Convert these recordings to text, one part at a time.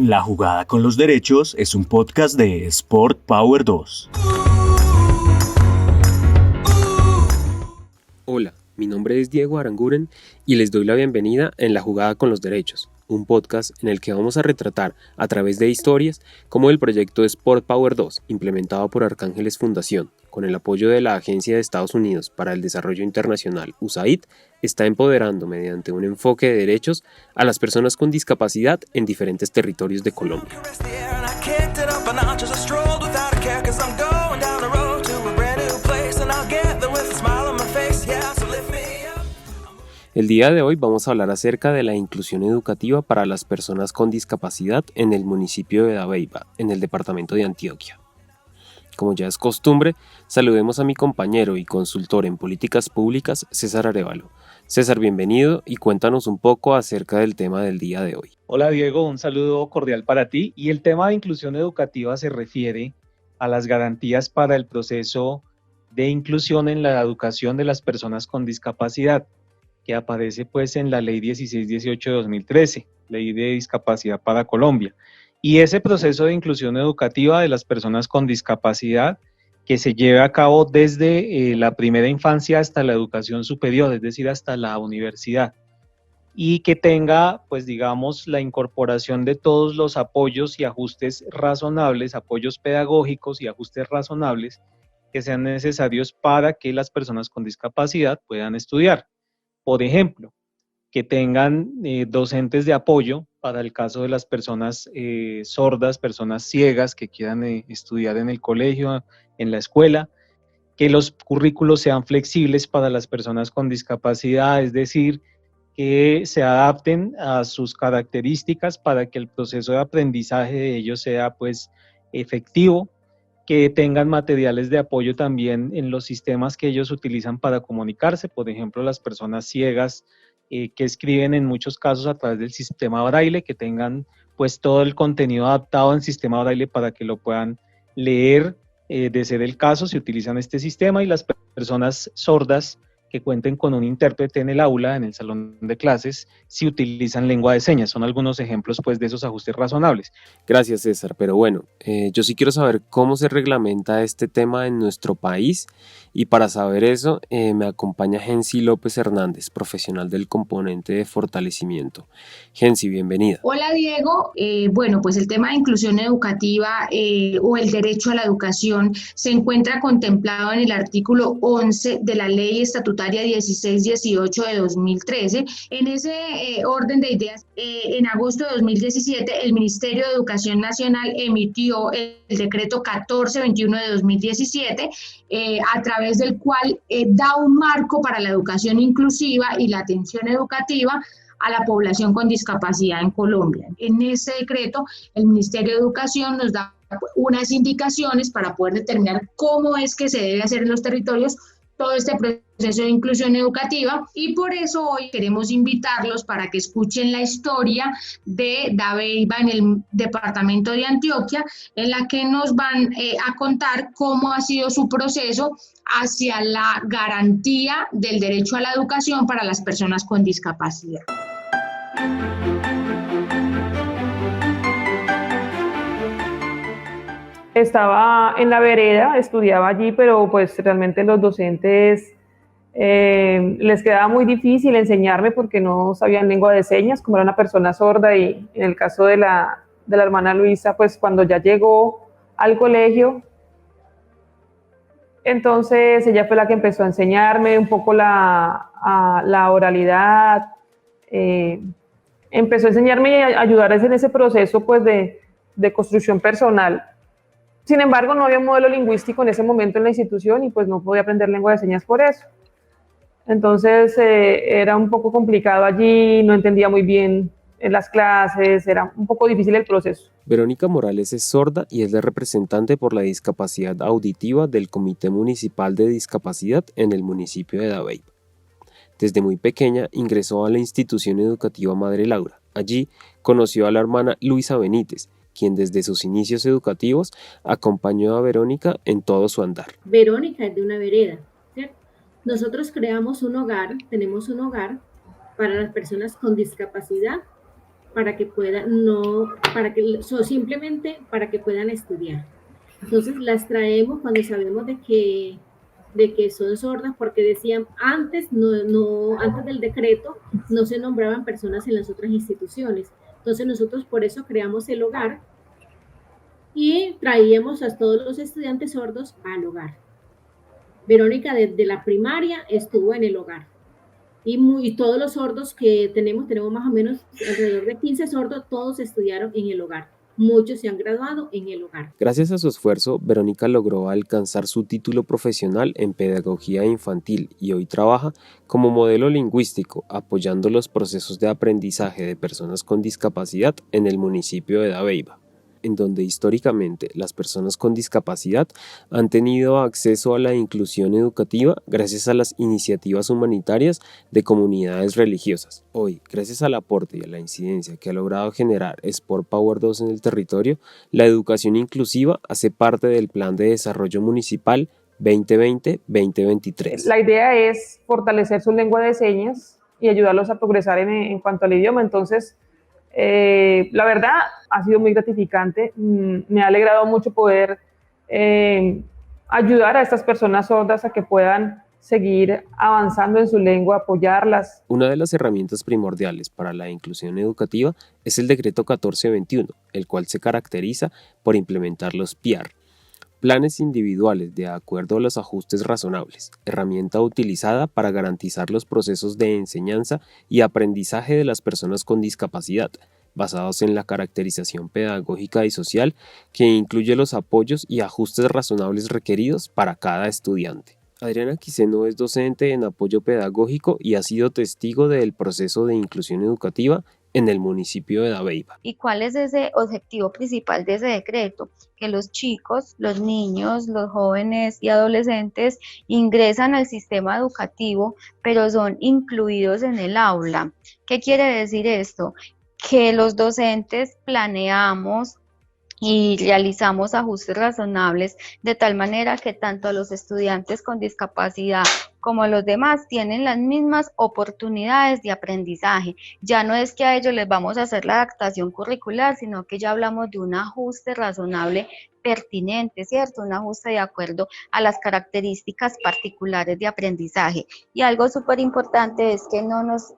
La Jugada con los Derechos es un podcast de Sport Power 2. Hola, mi nombre es Diego Aranguren y les doy la bienvenida en La Jugada con los Derechos, un podcast en el que vamos a retratar a través de historias cómo el proyecto Sport Power 2, implementado por Arcángeles Fundación, con el apoyo de la Agencia de Estados Unidos para el Desarrollo Internacional, USAID, está empoderando mediante un enfoque de derechos a las personas con discapacidad en diferentes territorios de Colombia. El día de hoy vamos a hablar acerca de la inclusión educativa para las personas con discapacidad en el municipio de Dabeiba, en el departamento de Antioquia. Como ya es costumbre, saludemos a mi compañero y consultor en políticas públicas, César Arévalo. César, bienvenido y cuéntanos un poco acerca del tema del día de hoy. Hola Diego, un saludo cordial para ti. Y el tema de inclusión educativa se refiere a las garantías para el proceso de inclusión en la educación de las personas con discapacidad, que aparece pues en la Ley 1618 de 2013, Ley de Discapacidad para Colombia. Y ese proceso de inclusión educativa de las personas con discapacidad que se lleve a cabo desde la primera infancia hasta la educación superior, es decir, hasta la universidad, y que tenga, pues digamos, la incorporación de todos los apoyos y ajustes razonables, apoyos pedagógicos y ajustes razonables que sean necesarios para que las personas con discapacidad puedan estudiar. Por ejemplo, que tengan docentes de apoyo para el caso de las personas sordas, personas ciegas que quieran estudiar en el colegio, en la escuela, que los currículos sean flexibles para las personas con discapacidad, es decir, que se adapten a sus características para que el proceso de aprendizaje de ellos sea pues efectivo, que tengan materiales de apoyo también en los sistemas que ellos utilizan para comunicarse, por ejemplo, las personas ciegas que escriben en muchos casos a través del sistema Braille, que tengan pues todo el contenido adaptado en sistema Braille para que lo puedan leer de ser el caso, si utilizan este sistema, y las personas sordas que cuenten con un intérprete en el aula, en el salón de clases, si utilizan lengua de señas. Son algunos ejemplos pues, de esos ajustes razonables. Gracias, César, pero bueno, yo sí quiero saber cómo se reglamenta este tema en nuestro país, y para saber eso me acompaña Gensi López Hernández, profesional del componente de fortalecimiento. Gensi, bienvenida. Hola Diego, bueno, pues el tema de inclusión educativa o el derecho a la educación se encuentra contemplado en el artículo 11 de la Ley Estatutaria 1618 de 2013. En ese orden de ideas, en agosto de 2017, el Ministerio de Educación Nacional emitió el decreto 1421 de 2017, a través del cual da un marco para la educación inclusiva y la atención educativa a la población con discapacidad en Colombia. En ese decreto, el Ministerio de Educación nos da unas indicaciones para poder determinar cómo es que se debe hacer en los territorios todo este proceso de inclusión educativa, y por eso hoy queremos invitarlos para que escuchen la historia de Dabeiba en el departamento de Antioquia, en la que nos van a contar cómo ha sido su proceso hacia la garantía del derecho a la educación para las personas con discapacidad. Estaba en la vereda, estudiaba allí, pero pues realmente los docentes les quedaba muy difícil enseñarme porque no sabían lengua de señas, como era una persona sorda. Y en el caso de la hermana Luisa, pues cuando ya llegó al colegio, entonces ella fue la que empezó a enseñarme un poco la oralidad, empezó a enseñarme y a ayudar en ese proceso pues de construcción personal. Sin embargo, no había un modelo lingüístico en ese momento en la institución y pues no podía aprender lengua de señas por eso. Entonces era un poco complicado allí, no entendía muy bien en las clases, era un poco difícil el proceso. Verónica Morales es sorda y es la representante por la discapacidad auditiva del Comité Municipal de Discapacidad en el municipio de Dabeiba. Desde muy pequeña ingresó a la institución educativa Madre Laura. Allí conoció a la hermana Luisa Benítez, quien desde sus inicios educativos acompañó a Verónica en todo su andar. Verónica es de una vereda, ¿cierto? Nosotros creamos un hogar, tenemos un hogar para las personas con discapacidad para que puedan, no, para que, simplemente para que puedan estudiar. Entonces las traemos cuando sabemos de que son sordas, porque decían antes, antes del decreto no se nombraban personas en las otras instituciones. Entonces nosotros por eso creamos el hogar y traíamos a todos los estudiantes sordos al hogar. Verónica desde la primaria estuvo en el hogar. Y todos los sordos que tenemos más o menos alrededor de 15 sordos, todos estudiaron en el hogar. Muchos se han graduado en el hogar. Gracias a su esfuerzo, Verónica logró alcanzar su título profesional en pedagogía infantil y hoy trabaja como modelo lingüístico, apoyando los procesos de aprendizaje de personas con discapacidad en el municipio de Dabeiba, en donde históricamente las personas con discapacidad han tenido acceso a la inclusión educativa gracias a las iniciativas humanitarias de comunidades religiosas. Hoy, gracias al aporte y a la incidencia que ha logrado generar Sport Power 2 en el territorio, la educación inclusiva hace parte del Plan de Desarrollo Municipal 2020-2023. La idea es fortalecer su lengua de señas y ayudarlos a progresar en cuanto al idioma. Entonces, la verdad ha sido muy gratificante, me ha alegrado mucho poder ayudar a estas personas sordas a que puedan seguir avanzando en su lengua, apoyarlas. Una de las herramientas primordiales para la inclusión educativa es el Decreto 1421, el cual se caracteriza por implementar los PIAR, planes individuales de acuerdo a los ajustes razonables, herramienta utilizada para garantizar los procesos de enseñanza y aprendizaje de las personas con discapacidad, basados en la caracterización pedagógica y social que incluye los apoyos y ajustes razonables requeridos para cada estudiante. Adriana Quiseno es docente en apoyo pedagógico y ha sido testigo del proceso de inclusión educativa en el municipio de Dabeiba. ¿Y cuál es ese objetivo principal de ese decreto? Que los chicos, los niños, los jóvenes y adolescentes ingresan al sistema educativo, pero son incluidos en el aula. ¿Qué quiere decir esto? Que los docentes planeamos y realizamos ajustes razonables de tal manera que tanto a los estudiantes con discapacidad como a los demás tienen las mismas oportunidades de aprendizaje. Ya no es que a ellos les vamos a hacer la adaptación curricular, sino que ya hablamos de un ajuste razonable pertinente, ¿cierto? Un ajuste de acuerdo a las características particulares de aprendizaje. Y algo súper importante es que no nos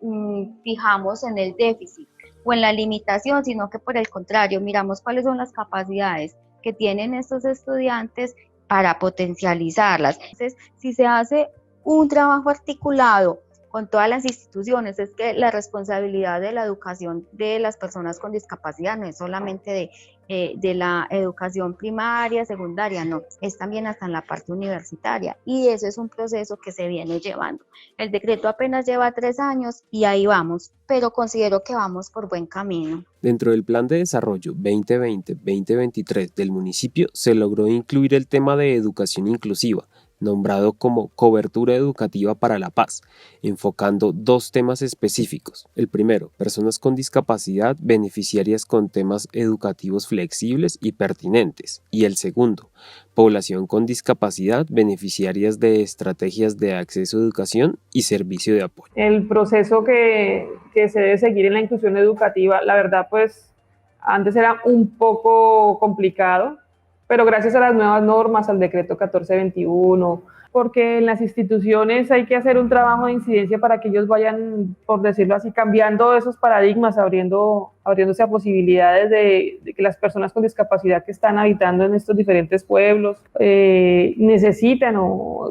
fijamos en el déficit o en la limitación, sino que por el contrario, miramos cuáles son las capacidades que tienen estos estudiantes para potencializarlas. Entonces, si se hace un trabajo articulado con todas las instituciones, es que la responsabilidad de la educación de las personas con discapacidad no es solamente de la educación primaria, secundaria, no, es también hasta en la parte universitaria, y eso es un proceso que se viene llevando. El decreto apenas lleva 3 años y ahí vamos, pero considero que vamos por buen camino. Dentro del Plan de Desarrollo 2020-2023 del municipio se logró incluir el tema de educación inclusiva, nombrado como Cobertura Educativa para la Paz, enfocando 2 temas específicos. El primero, personas con discapacidad beneficiarias con temas educativos flexibles y pertinentes. Y el segundo, población con discapacidad beneficiarias de estrategias de acceso a educación y servicio de apoyo. El proceso que se debe seguir en la inclusión educativa, la verdad, pues antes era un poco complicado, pero gracias a las nuevas normas, al decreto 1421, porque en las instituciones hay que hacer un trabajo de incidencia para que ellos vayan, por decirlo así, cambiando esos paradigmas, abriéndose a posibilidades de que las personas con discapacidad que están habitando en estos diferentes pueblos necesitan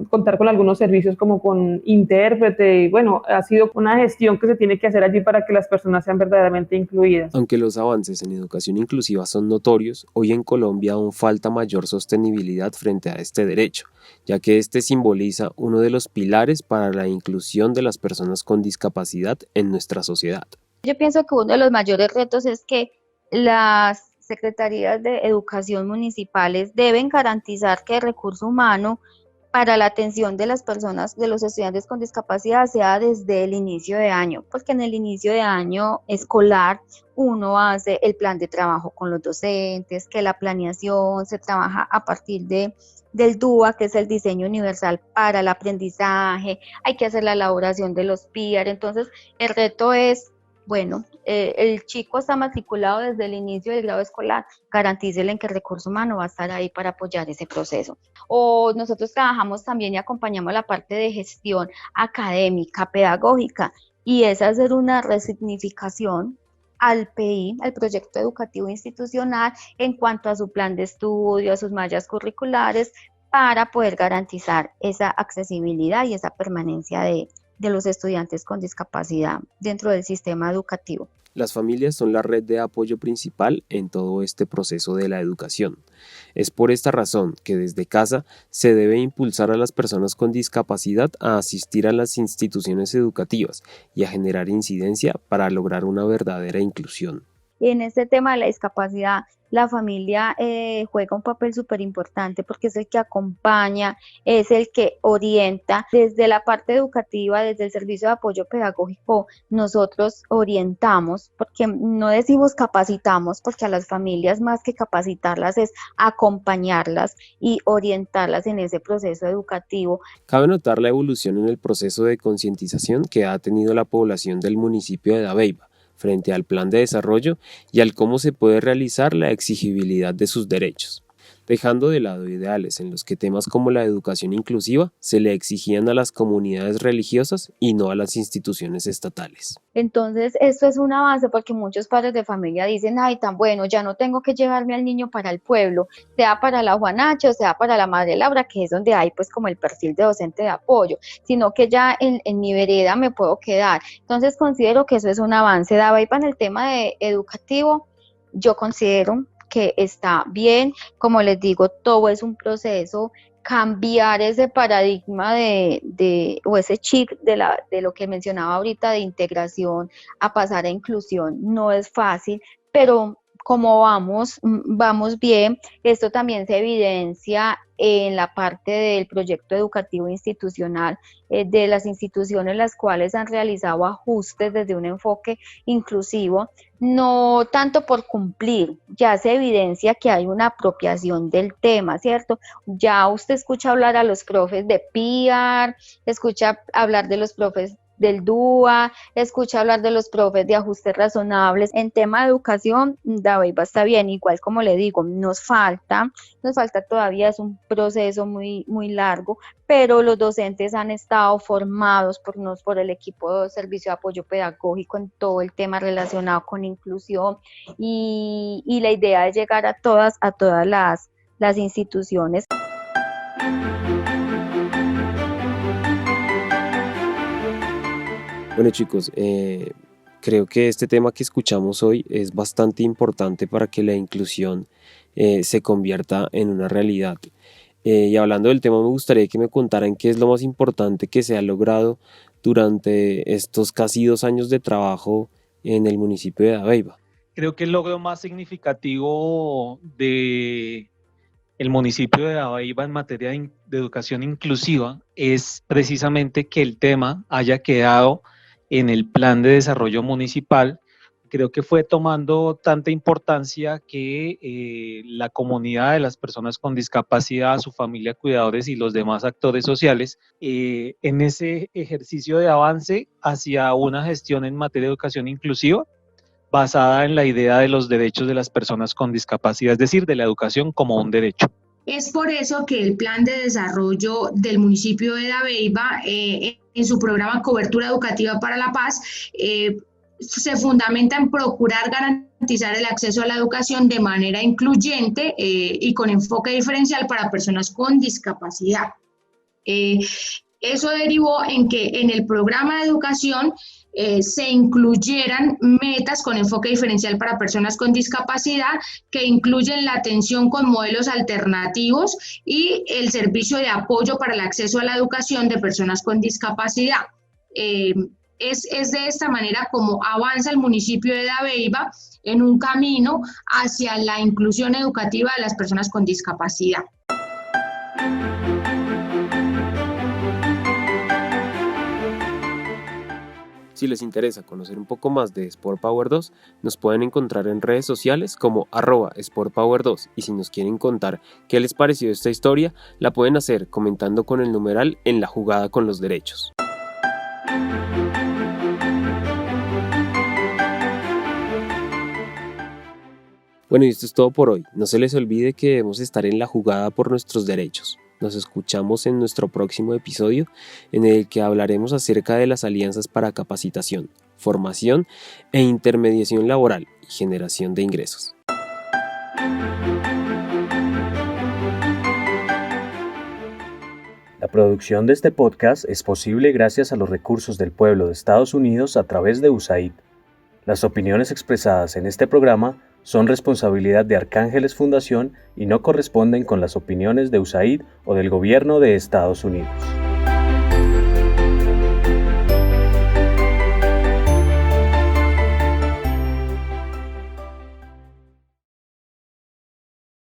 contar con algunos servicios como con intérprete. Y bueno, ha sido una gestión que se tiene que hacer allí para que las personas sean verdaderamente incluidas. Aunque los avances en educación inclusiva son notorios, hoy en Colombia aún falta mayor sostenibilidad frente a este derecho, ya que este simboliza uno de los pilares para la inclusión de las personas con discapacidad en nuestra sociedad. Yo pienso que uno de los mayores retos es que las secretarías de educación municipales deben garantizar que el recurso humano para la atención de las personas, de los estudiantes con discapacidad, sea desde el inicio de año, porque en el inicio de año escolar uno hace el plan de trabajo con los docentes, que la planeación se trabaja a partir del DUA, que es el diseño universal para el aprendizaje, hay que hacer la elaboración de los PIAR. Entonces el reto es Bueno, el chico está matriculado desde el inicio del grado escolar, garantícele que el recurso humano va a estar ahí para apoyar ese proceso. O nosotros trabajamos también y acompañamos la parte de gestión académica, pedagógica, y es hacer una resignificación al PI, al proyecto educativo institucional, en cuanto a su plan de estudio, a sus mallas curriculares, para poder garantizar esa accesibilidad y esa permanencia de los estudiantes con discapacidad dentro del sistema educativo. Las familias son la red de apoyo principal en todo este proceso de la educación. Es por esta razón que desde casa se debe impulsar a las personas con discapacidad a asistir a las instituciones educativas y a generar incidencia para lograr una verdadera inclusión. En este tema de la discapacidad, la familia juega un papel súper importante porque es el que acompaña, es el que orienta. Desde la parte educativa, desde el servicio de apoyo pedagógico, nosotros orientamos, porque no decimos capacitamos, porque a las familias más que capacitarlas es acompañarlas y orientarlas en ese proceso educativo. Cabe notar la evolución en el proceso de concientización que ha tenido la población del municipio de Dabeiba frente al plan de desarrollo y al cómo se puede realizar la exigibilidad de sus derechos, dejando de lado ideales en los que temas como la educación inclusiva se le exigían a las comunidades religiosas y no a las instituciones estatales. Entonces, esto es un avance porque muchos padres de familia dicen, ay, tan bueno, ya no tengo que llevarme al niño para el pueblo, sea para la Juanacha o sea para la Madre Laura, que es donde hay pues como el perfil de docente de apoyo, sino que ya en mi vereda me puedo quedar. Entonces, considero que eso es un avance. Dabeiba en el tema educativo, yo considero que está bien. Como les digo, todo es un proceso. Cambiar ese paradigma o ese chip de lo que mencionaba ahorita de integración a pasar a inclusión no es fácil, pero como vamos bien. Esto también se evidencia en la parte del proyecto educativo institucional de las instituciones las cuales han realizado ajustes desde un enfoque inclusivo, no tanto por cumplir, ya se evidencia que hay una apropiación del tema, ¿cierto? Ya usted escucha hablar a los profes de PIAR, escucha hablar de los profes del DUA, escucha hablar de los profes de ajustes razonables. En tema de educación, Dabeiba está bien, igual como le digo, nos falta todavía, es un proceso muy, muy largo, pero los docentes han estado formados por el equipo de servicio de apoyo pedagógico en todo el tema relacionado con inclusión y la idea es llegar a todas las instituciones. Bueno chicos, creo que este tema que escuchamos hoy es bastante importante para que la inclusión se convierta en una realidad. Y hablando del tema, me gustaría que me contaran qué es lo más importante que se ha logrado durante estos casi 2 años de trabajo en el municipio de Dabeiba. Creo que el logro más significativo de el municipio de Dabeiba en materia de educación inclusiva es precisamente que el tema haya quedado en el plan de desarrollo municipal. Creo que fue tomando tanta importancia que la comunidad de las personas con discapacidad, su familia, cuidadores y los demás actores sociales, en ese ejercicio de avance hacia una gestión en materia de educación inclusiva, basada en la idea de los derechos de las personas con discapacidad, es decir, de la educación como un derecho. Es por eso que el plan de desarrollo del municipio de Dabeiba, en su programa Cobertura Educativa para la Paz, se fundamenta en procurar garantizar el acceso a la educación de manera incluyente y con enfoque diferencial para personas con discapacidad. Eso derivó en que en el programa de educación se incluyeran metas con enfoque diferencial para personas con discapacidad que incluyen la atención con modelos alternativos y el servicio de apoyo para el acceso a la educación de personas con discapacidad. Es de esta manera como avanza el municipio de Dabeiba en un camino hacia la inclusión educativa de las personas con discapacidad. Si les interesa conocer un poco más de Sport Power 2, nos pueden encontrar en redes sociales como @SportPower2 y si nos quieren contar qué les pareció esta historia, la pueden hacer comentando con el numeral en la jugada con los derechos. Bueno, y esto es todo por hoy. No se les olvide que debemos estar en la jugada por nuestros derechos. Nos escuchamos en nuestro próximo episodio, en el que hablaremos acerca de las alianzas para capacitación, formación e intermediación laboral y generación de ingresos. La producción de este podcast es posible gracias a los recursos del pueblo de Estados Unidos a través de USAID. Las opiniones expresadas en este programa son responsabilidad de Arcángeles Fundación y no corresponden con las opiniones de USAID o del Gobierno de Estados Unidos.